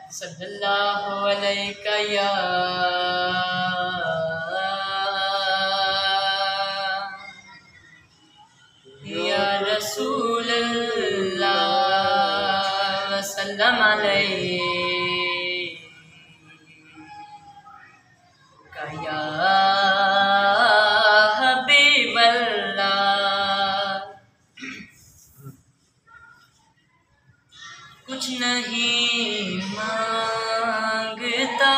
सल्लल्लाहु अलैका या रसूल अल्लाह वसल्लम अलैका या हबीब अल्लाह। कुछ नहीं मांगता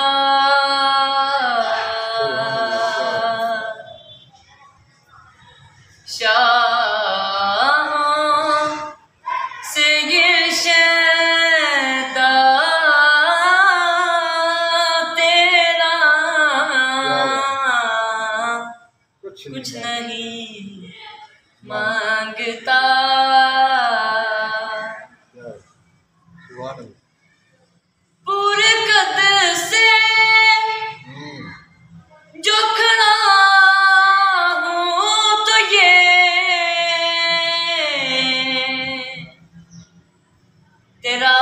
शाहों से ये शैदा तेरा, कुछ नहीं मांगता पूरे कद से जो खड़ा हूँ तो ये तेरा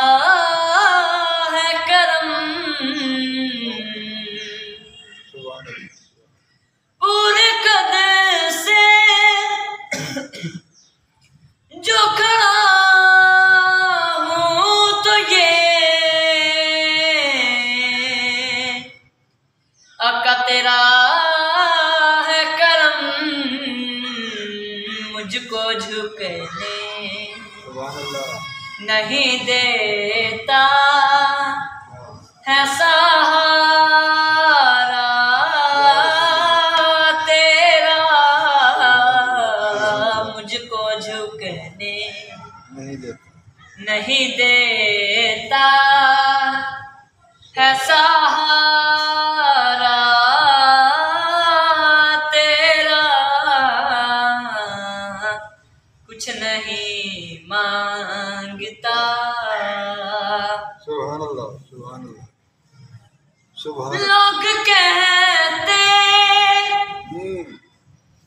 है करम। पूरे कद से जो खड़ा आका तेरा है करम, मुझको झुकने नहीं देता है सहारा तेरा, मुझको झुकने नहीं देता है सहारा तेरा, कुछ नहीं मांगता। सुभान अल्लाह, सुभान अल्लाह, सुभान। लोग कहते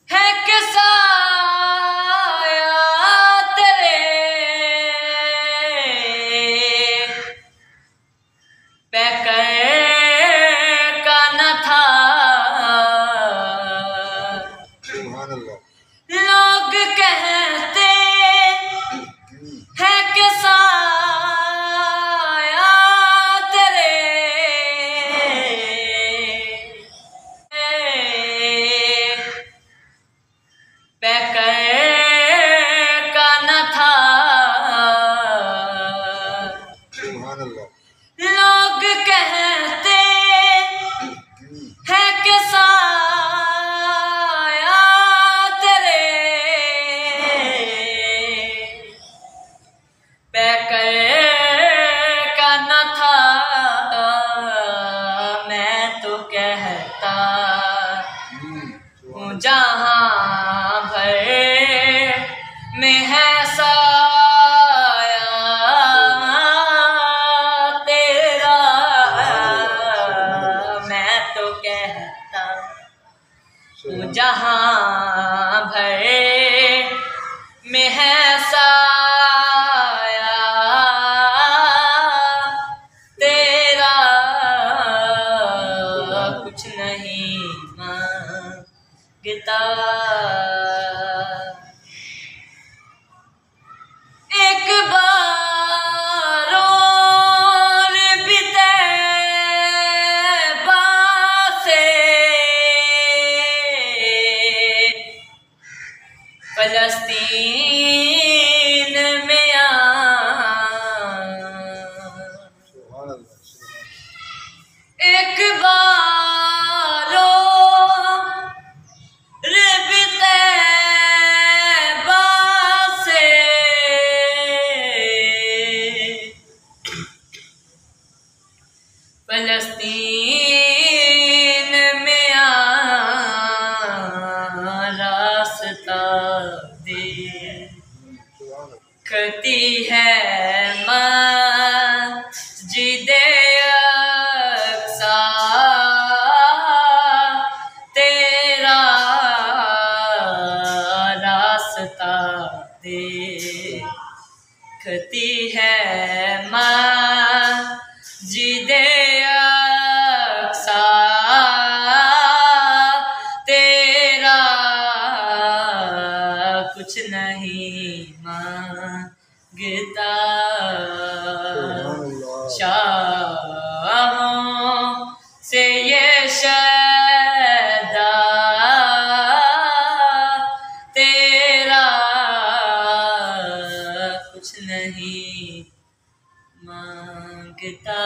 हैं कि साया तेरे पैकर का न था। सुभान अल्लाह। लोग कहते हैं कि साया तेरे पैकर का न था। सुभान अल्लाह। लोग कहते हैं कि साया तेरे पैकर का न था। मैं तो कहता हूँ जहाँ भर में है साया तेरा, मैं तो कहता हूँ जहाँ भर में है साया तेरा, कुछ नहीं मांगता। एक बार और भी तैबा से फलस्तीन में आ, एक बार और भी तैबा से फलस्तीन में आ, रास्ता देखती है मस्जिदे अक्सा तेरा, रास्ता देखती है मस्जिद कुछ नहीं मांगता। शाहों से ये शैदा तेरा कुछ नहीं मांगता।